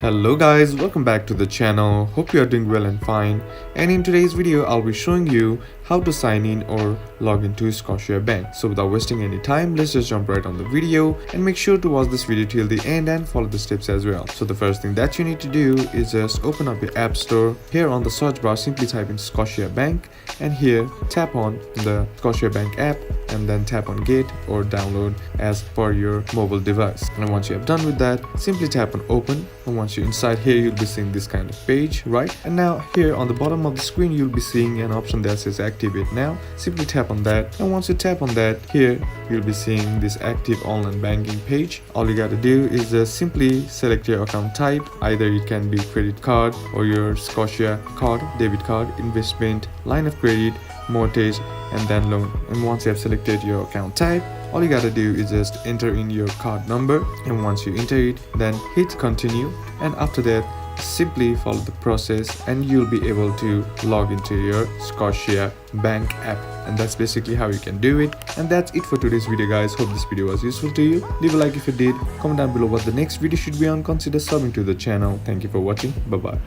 Hello guys, welcome back to the channel. Hope you are doing well and fine. And in today's video, I'll be showing you how to sign in or log into Scotiabank. So without wasting any time, let's just jump right on the video and make sure to watch this video till the end and follow the steps as well. So the first thing that you need to do is just open up your app store. Here on the search bar, simply type in Scotiabank and here tap on the Scotiabank app and then tap on get or download as per your mobile device. And once you have done with that, simply tap on open. And once you're inside here, you'll be seeing this kind of page, right? And now here on the bottom of the screen, you'll be seeing an option that says activate now. Simply tap on that, and once you tap on that, here you'll be seeing this active online banking page. All you gotta do is just simply select your account type. Either it can be credit card or your Scotia card, debit card, investment, line of credit, mortgage, and then loan. And once you have selected your account type, all you gotta do is just enter in your card number, and once you enter it, then hit continue, and after that simply follow the process and you'll be able to log into your Scotiabank app. And that's basically how you can do it. And that's it for today's video guys. Hope this video was useful to you. Leave a like if you did, comment down below what the next video should be on, consider subbing to the channel. Thank you for watching. Bye bye.